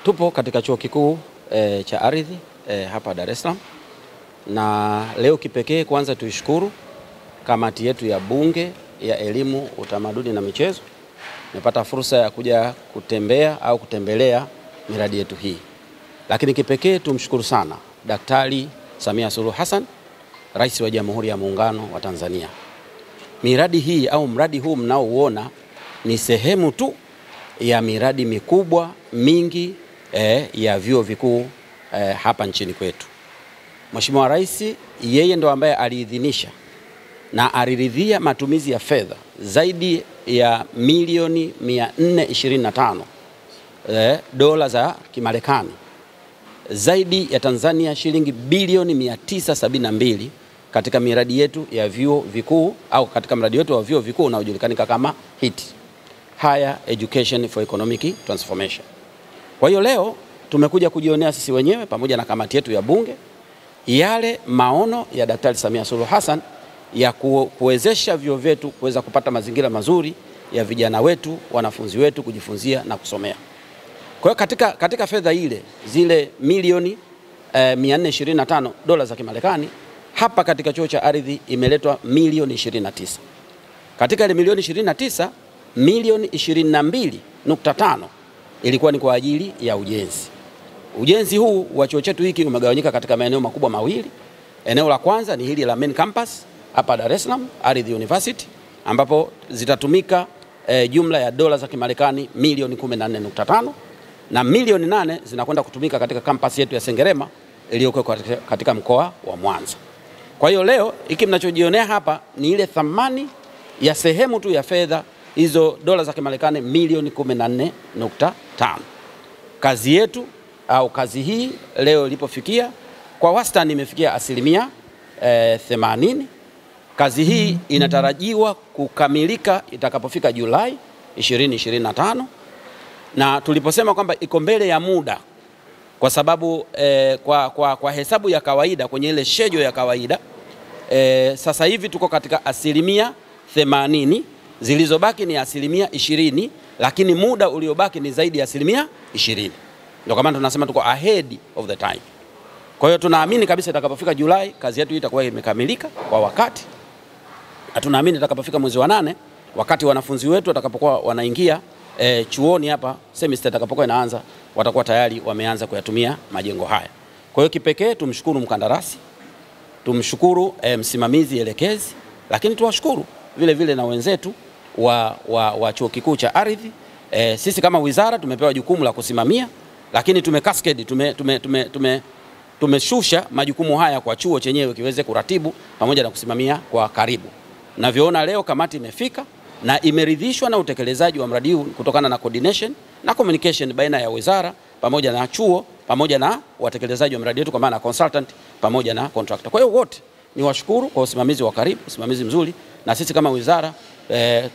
Tupo katika chuo kikuu cha ardhi hapa Dar es Salaam, na leo kipekee kwanza tuishukuru kamati yetu ya Bunge ya Elimu, Utamaduni na Michezo. Nimepata fursa ya kuja kutembelea miradi yetu hii. Lakini kipekee tumshukuru sana Daktari Samia Suluhu Hassan, Rais wa Jamhuri ya Muungano wa Tanzania. Miradi hii au mradi huu mnaouona ni sehemu tu ya miradi mikubwa mingi ya vyuo vikuu hapa nchini kwetu. Mheshimiwa Rais yeye ndo ambaye aliidhinisha na aliridhia matumizi ya fedha zaidi ya milioni 425 dola za Kimarekani, zaidi ya Tanzania shilingi bilioni 972 katika miradi yetu ya vyuo vikuu au katika mradi wetu wa vyuo vikuu unaojulikana kama HEET, Higher Education for Economic Transformation. Kwa hiyo leo tumekuja kujionea sisi wenyewe pamoja na kamati yetu ya Bunge yale maono ya Daktari Samia Suluhu Hassan ya kuwezesha vyuo vyetu kuweza kupata mazingira mazuri ya vijana wetu, wanafunzi wetu kujifunzia na kusomea. Kwa hiyo katika fedha zile milioni 425 dola za Kimarekani, hapa katika chuo cha ardhi imeletwa milioni 29. Katika ile milioni 29, milioni 22.5 ilikuwa ni kwa ajili ya ujenzi. Ujenzi huu wa chuo chetu hiki umegawanyika katika maeneo makubwa mawili. Eneo la kwanza ni hili la main campus hapa Dar es Salaam, Ardhi University, ambapo zitatumika jumla ya dola za Kimarekani milioni 14.5 na milioni 8 zinakwenda kutumika katika campus yetu ya Sengerema iliyoko katika mkoa wa Mwanza. Kwa hiyo leo hiki mnachojionea hapa ni ile thamani ya sehemu tu ya fedha hizo dola za Kimarekani milioni 14.5. Kazi yetu au kazi hii leo ilipofikia kwa wastani imefikia 80%. Kazi hii inatarajiwa kukamilika itakapofika Julai 2025, na tuliposema kwamba iko mbele ya muda kwa sababu kwa hesabu ya kawaida kwenye ile schedule ya kawaida sasa hivi tuko katika 80%, zilizobaki ni 20%, lakini muda uliobaki ni zaidi ya 20%. Ndio kama tunasema tuko ahead of the time. Kwa hiyo tunaamini kabisa itakapofika Julai kazi yetu itakuwa imekamilika kwa wakati. Na tunaamini itakapofika mwezi wa 8 wakati wanafunzi wetu watakapokuwa wanaingia chuoni hapa, semester itakapokuwa inaanza, watakuwa tayari wameanza kuyatumia majengo haya. Kwa hiyo kipekee tumshukuru mkandarasi, tumshukuru msimamizi elekezi, lakini tuwashukuru vile vile na wenzetu wa chuo kikuu cha ardhi. Sisi kama wizara tumepewa jukumu la kusimamia, lakini tumeshusha majukumu haya kwa chuo chenyewe kiweze kuratibu pamoja na kusimamia kwa karibu. Navyoona leo kamati imefika na imeridhishwa na utekelezaji wa mradi huu kutokana na coordination na communication baina ya wizara pamoja na chuo pamoja na watekelezaji wa mradi wetu kwa maana consultant pamoja na contractor. Kwa hiyo wote ni washukuru kwa usimamizi wa karibu, usimamizi mzuri, na sisi kama wizara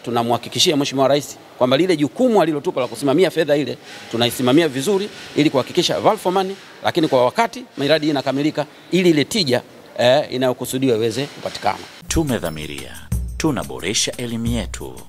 tunamhakikishia Mheshimiwa Rais kwamba lile jukumu alilotupa la kusimamia fedha ile tunaisimamia vizuri ili kuhakikisha value for money, lakini kwa wakati miradi inakamilika ili ile tija inayokusudiwa iweze kupatikana. Tumedhamiria tunaboresha elimu yetu.